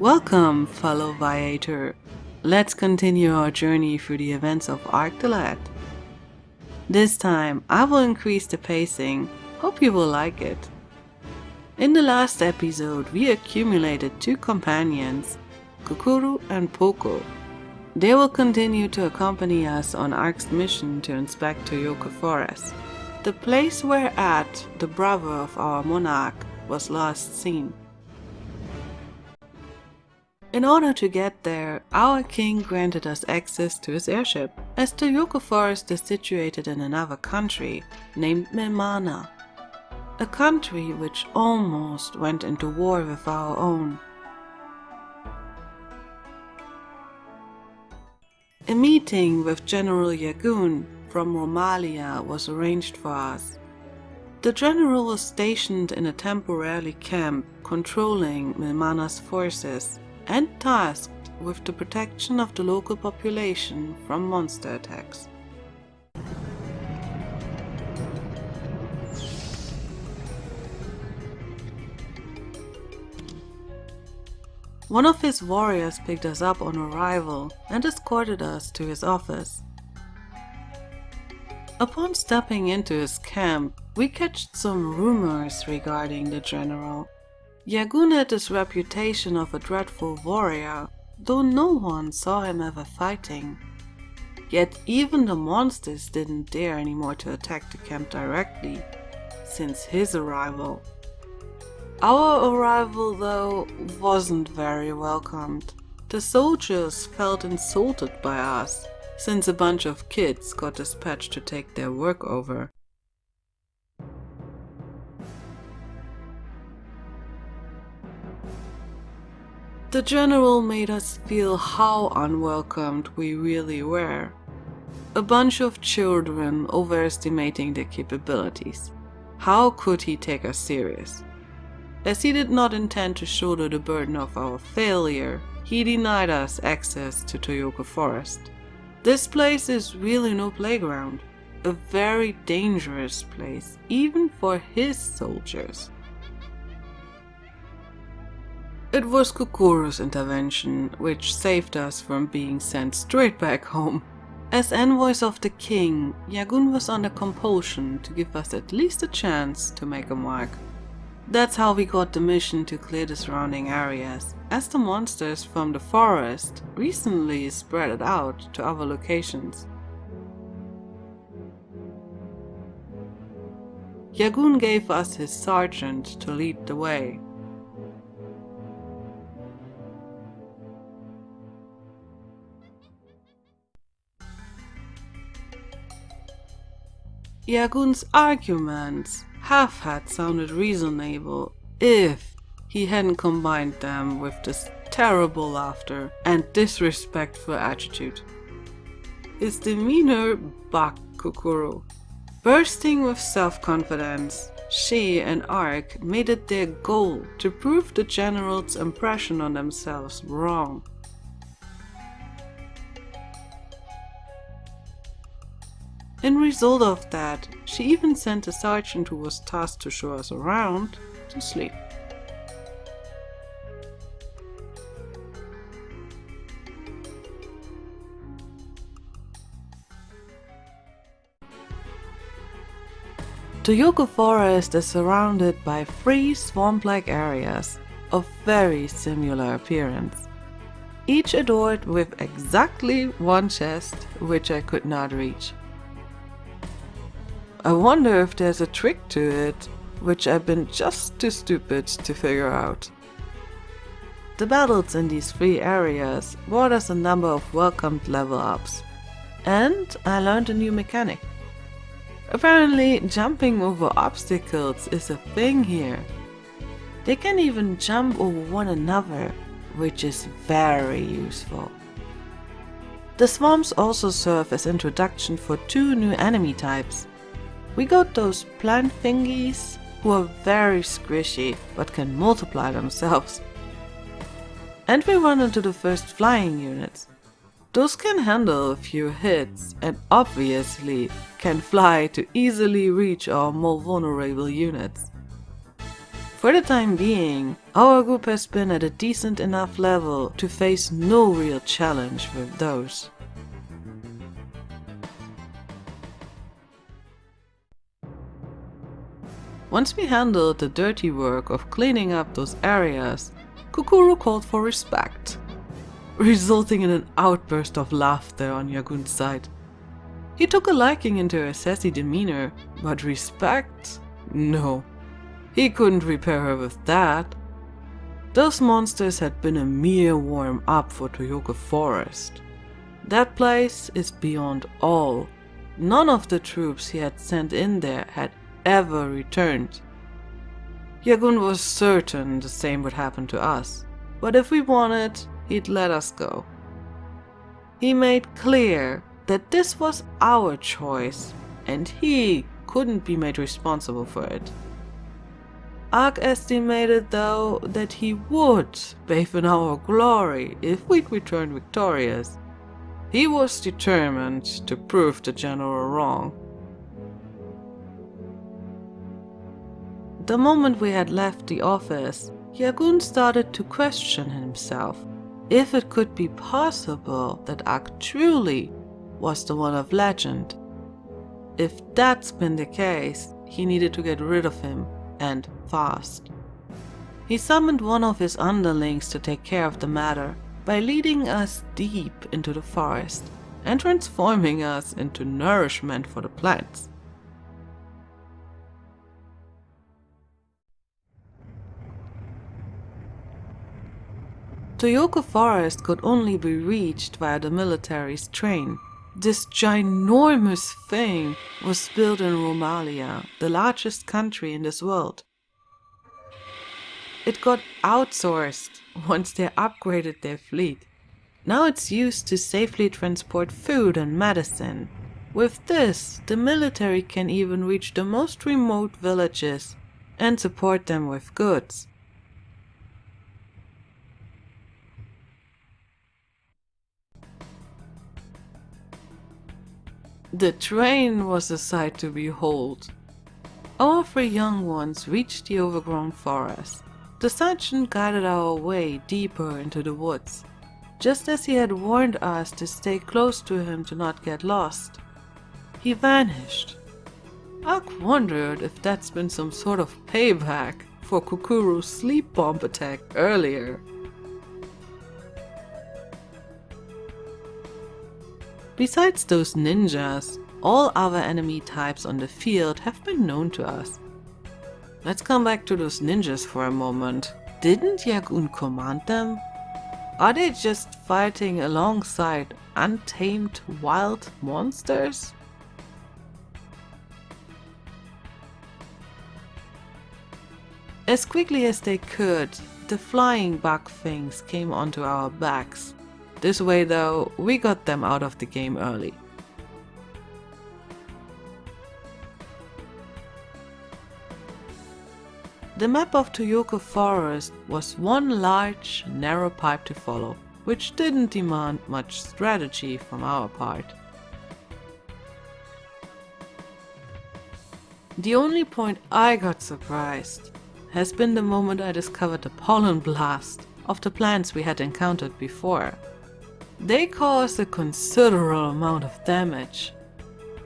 Welcome, fellow Viator. Let's continue our journey through the events of Arc the Lad. This time, I will increase the pacing. Hope you will like it. In the last episode, we accumulated 2 companions, Kokoro and Poko. They will continue to accompany us on Arc's mission to inspect Toyoke Forest, the place where At, the brother of our monarch, was last seen. In order to get there, our king granted us access to his airship, as Toyoke Forest is situated in another country named Milmana, a country which almost went into war with our own. A meeting with General Yagun from Romalia was arranged for us. The general was stationed in a temporary camp controlling Milmana's forces and tasked with the protection of the local population from monster attacks. One of his warriors picked us up on arrival and escorted us to his office. Upon stepping into his camp, we catched some rumors regarding the general. Yagun had this reputation of a dreadful warrior, though no one saw him ever fighting. Yet even the monsters didn't dare anymore to attack the camp directly, since his arrival. Our arrival, though, wasn't very welcomed. The soldiers felt insulted by us, since a bunch of kids got dispatched to take their work over. The general made us feel how unwelcomed we really were. A bunch of children overestimating their capabilities. How could he take us serious? As he did not intend to shoulder the burden of our failure, he denied us access to Toyoke Forest. This place is really no playground, a very dangerous place, even for his soldiers. It was Kokoro's intervention which saved us from being sent straight back home. As envoys of the king, Yagun was under compulsion to give us at least a chance to make a mark. That's how we got the mission to clear the surrounding areas, as the monsters from the forest recently spread it out to other locations. Yagun gave us his sergeant to lead the way. Yagun's arguments have had sounded reasonable if he hadn't combined them with this terrible laughter and disrespectful attitude. His demeanor bucked Kokoro. Bursting with self-confidence, she and Arc made it their goal to prove the general's impression on themselves wrong. In result of that, she even sent a sergeant who was tasked to show us around to sleep. Toyoke Forest is surrounded by 3 swamp-like areas of very similar appearance, each adorned with exactly 1 chest which I could not reach. I wonder if there's a trick to it, which I've been just too stupid to figure out. The battles in these 3 areas brought us a number of welcomed level ups, and I learned a new mechanic. Apparently, jumping over obstacles is a thing here. They can even jump over one another, which is very useful. The swamps also serve as introduction for 2 new enemy types. We got those plant thingies who are very squishy but can multiply themselves. And we run into the first flying units. Those can handle a few hits and obviously can fly to easily reach our more vulnerable units. For the time being, our group has been at a decent enough level to face no real challenge with those. Once we handled the dirty work of cleaning up those areas, Kukuru called for respect, resulting in an outburst of laughter on Yagun's side. He took a liking into her sassy demeanor, but respect? No. He couldn't repay her with that. Those monsters had been a mere warm-up for Toyoke Forest. That place is beyond all. None of the troops he had sent in there had ever returned. Yagun was certain the same would happen to us, but if we wanted, he'd let us go. He made clear that this was our choice, and he couldn't be made responsible for it. Ark estimated, though, that he would bathe in our glory if we'd return victorious. He was determined to prove the general wrong. The moment we had left the office, Yagun started to question himself if it could be possible that Ark truly was the one of legend. If that's been the case, he needed to get rid of him, and fast. He summoned one of his underlings to take care of the matter by leading us deep into the forest and transforming us into nourishment for the plants. Toyoke Forest could only be reached via the military's train. This ginormous thing was built in Romalia, the largest country in this world. It got outsourced once they upgraded their fleet. Now it's used to safely transport food and medicine. With this, the military can even reach the most remote villages and support them with goods. The train was a sight to behold. Our 3 young ones reached the overgrown forest. The sergeant guided our way deeper into the woods, just as he had warned us to stay close to him to not get lost. He vanished. Ark wondered if that's been some sort of payback for Kukuru's sleep bomb attack earlier. Besides those ninjas, all other enemy types on the field have been known to us. Let's come back to those ninjas for a moment. Didn't Yagun command them? Are they just fighting alongside untamed wild monsters? As quickly as they could, the flying bug things came onto our backs. This way though, we got them out of the game early. The map of Toyoke Forest was one large, narrow pipe to follow, which didn't demand much strategy from our part. The only point I got surprised has been the moment I discovered the pollen blast of the plants we had encountered before. They caused a considerable amount of damage.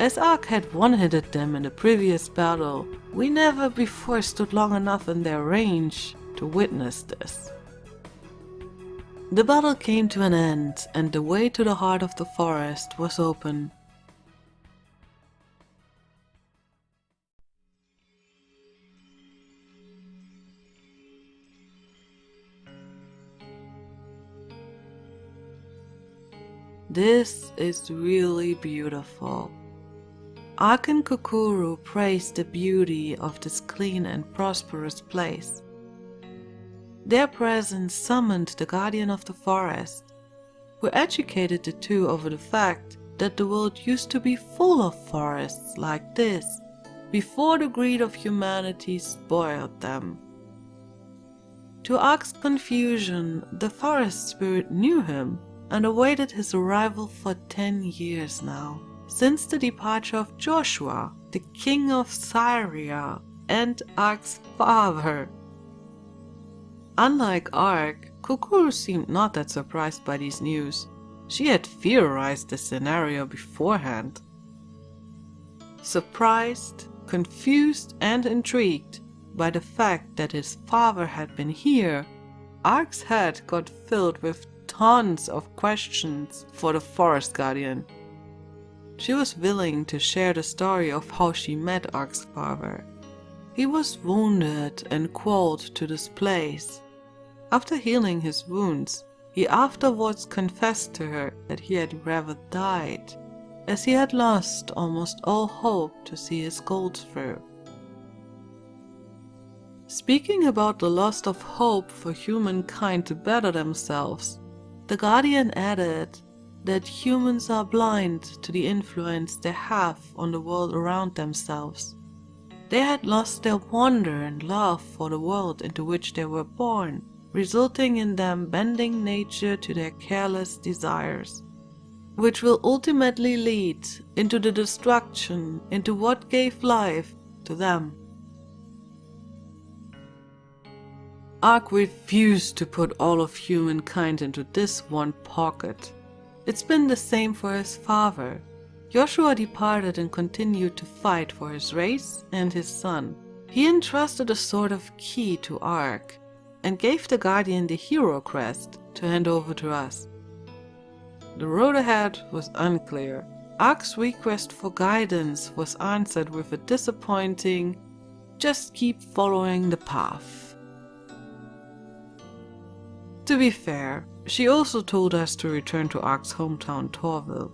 As Ark had one-hitted them in the previous battle, we never before stood long enough in their range to witness this. The battle came to an end, and the way to the heart of the forest was open. This is really beautiful. Ark and Kukuru praised the beauty of this clean and prosperous place. Their presence summoned the guardian of the forest, who educated the two over the fact that the world used to be full of forests like this, before the greed of humanity spoiled them. To Ark's confusion, the forest spirit knew him and awaited his arrival for 10 years now, since the departure of Joshua, the king of Syria, and Ark's father. Unlike Ark, Kokoro seemed not that surprised by these news. She had theorized the scenario beforehand. Surprised, confused and intrigued by the fact that his father had been here, Ark's head got filled with tons of questions for the forest guardian. She was willing to share the story of how she met Ark's father. He was wounded and called to this place. After healing his wounds, he afterwards confessed to her that he had rather died, as he had lost almost all hope to see his goal through. Speaking about the loss of hope for humankind to better themselves, the Guardian added that humans are blind to the influence they have on the world around themselves. They had lost their wonder and love for the world into which they were born, resulting in them bending nature to their careless desires, which will ultimately lead into the destruction into what gave life to them. Ark refused to put all of humankind into this one pocket. It's been the same for his father. Joshua departed and continued to fight for his race and his son. He entrusted a sort of key to Ark and gave the Guardian the hero crest to hand over to us. The road ahead was unclear. Ark's request for guidance was answered with a disappointing, "Just keep following the path." To be fair, she also told us to return to Ark's hometown Torville.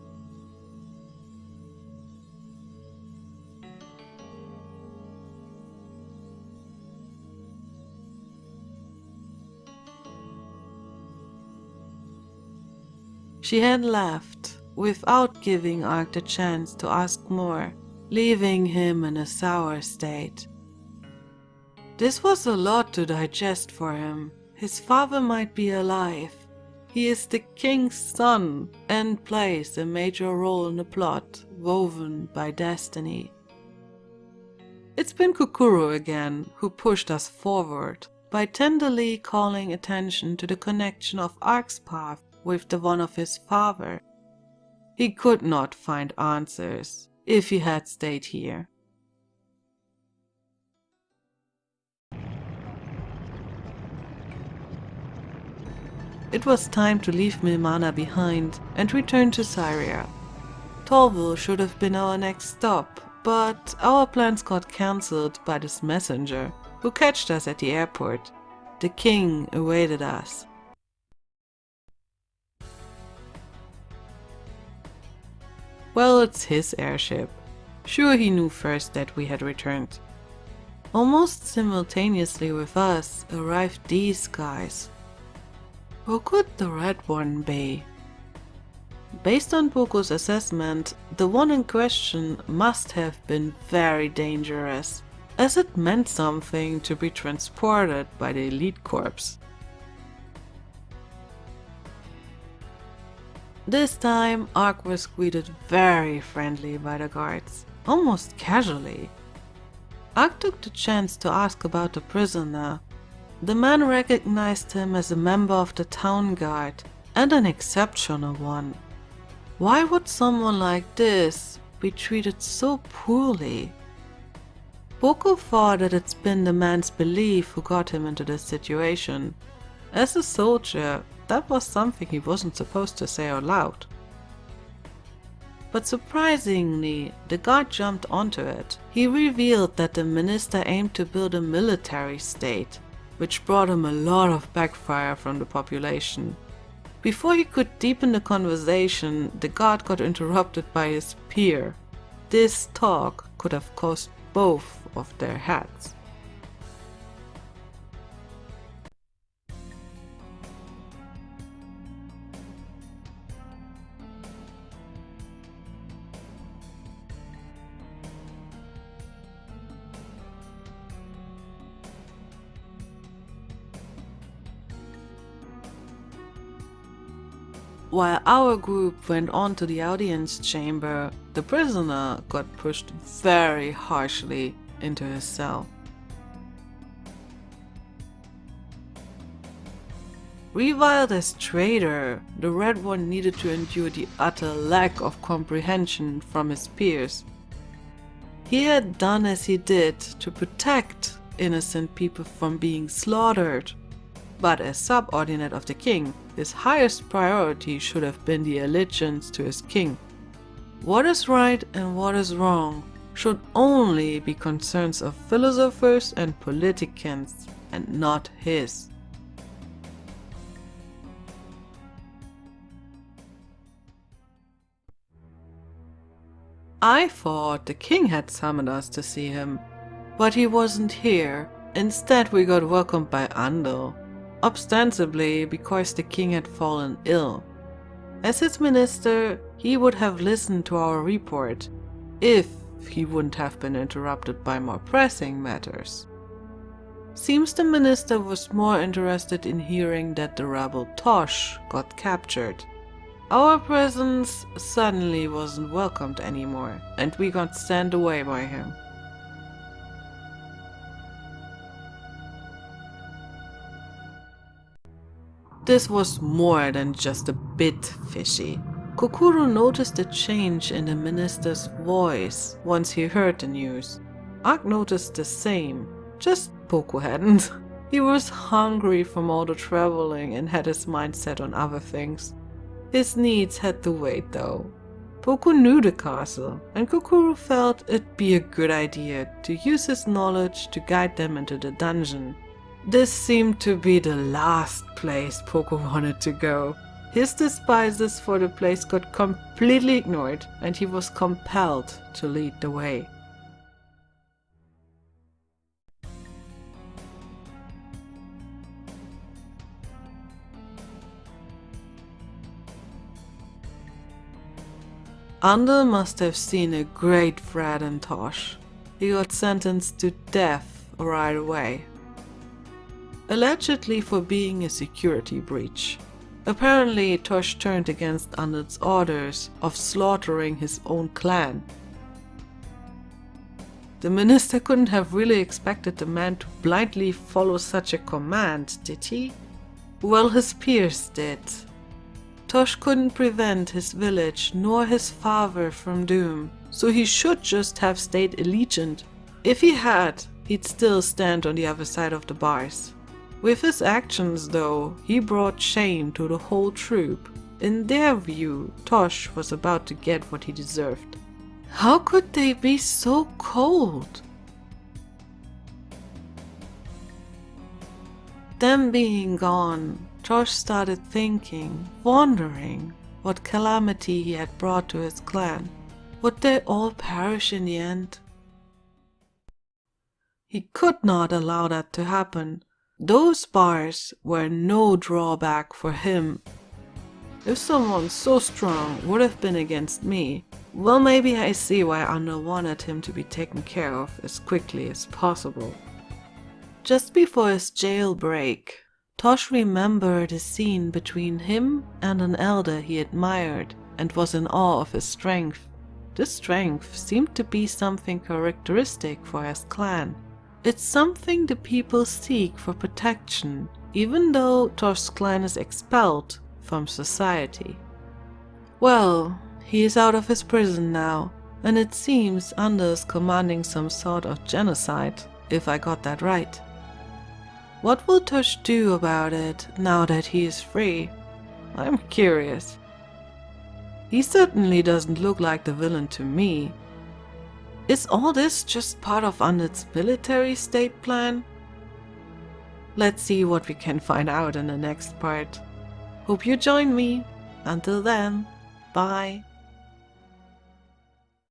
She had left without giving Ark the chance to ask more, leaving him in a sour state. This was a lot to digest for him. His father might be alive. He is the king's son and plays a major role in the plot woven by destiny. It's been Kokoro again who pushed us forward by tenderly calling attention to the connection of Ark's path with the one of his father. He could not find answers if he had stayed here. It was time to leave Milmana behind and return to Syria. Torville should have been our next stop, but our plans got cancelled by this messenger, who catched us at the airport. The king awaited us. Well, it's his airship. Sure, he knew first that we had returned. Almost simultaneously with us arrived these guys. Who could the red one be? Based on Boko's assessment, the one in question must have been very dangerous, as it meant something to be transported by the elite corps. This time, Ark was greeted very friendly by the guards, almost casually. Ark took the chance to ask about the prisoner. The man recognized him as a member of the town guard, and an exceptional one. Why would someone like this be treated so poorly? Boko thought that it's been the man's belief who got him into this situation. As a soldier, that was something he wasn't supposed to say out loud. But surprisingly, the guard jumped onto it. He revealed that the minister aimed to build a military state, which brought him a lot of backfire from the population. Before he could deepen the conversation, the guard got interrupted by his peer. This talk could have cost both of their heads. While our group went on to the audience chamber, the prisoner got pushed very harshly into his cell. Reviled as traitor, the Red One needed to endure the utter lack of comprehension from his peers. He had done as he did to protect innocent people from being slaughtered, but as subordinate of the king, his highest priority should have been the allegiance to his king. What is right and what is wrong should only be concerns of philosophers and politicians, and not his. I thought the king had summoned us to see him, but he wasn't here. Instead we got welcomed by Andal, ostensibly because the king had fallen ill. As his minister, he would have listened to our report, if he wouldn't have been interrupted by more pressing matters. Seems the minister was more interested in hearing that the rebel Tosh got captured. Our presence suddenly wasn't welcomed anymore, and we got sent away by him. This was more than just a bit fishy. Kokoro noticed a change in the minister's voice once he heard the news. Ak noticed the same, just Poku hadn't. He was hungry from all the traveling and had his mind set on other things. His needs had to wait though. Poku knew the castle, and Kokoro felt it'd be a good idea to use his knowledge to guide them into the dungeon. This seemed to be the last place Poku wanted to go. His despises for the place got completely ignored, and he was compelled to lead the way. Andal must have seen a great threat in Tosh. He got sentenced to death right away. Allegedly for being a security breach. Apparently Tosh turned against Andal's orders of slaughtering his own clan. The minister couldn't have really expected the man to blindly follow such a command, did he? Well, his peers did. Tosh couldn't prevent his village nor his father from doom, so he should just have stayed allegiant. If he had, he'd still stand on the other side of the bars. With his actions though, he brought shame to the whole troop. In their view, Tosh was about to get what he deserved. How could they be so cold? Them being gone, Tosh started thinking, wondering what calamity he had brought to his clan. Would they all perish in the end? He could not allow that to happen. Those bars were no drawback for him. If someone so strong would have been against me, well, maybe I see why Andal wanted him to be taken care of as quickly as possible. Just before his jailbreak, Tosh remembered a scene between him and an elder he admired and was in awe of his strength. This strength seemed to be something characteristic for his clan. It's something the people seek for protection, even though Tosh's clan is expelled from society. Well, he is out of his prison now, and it seems Andal is commanding some sort of genocide, if I got that right. What will Tosh do about it now that he is free? I'm curious. He certainly doesn't look like the villain to me. Is all this just part of Andal's military state plan? Let's see what we can find out in the next part. Hope you join me. Until then, bye.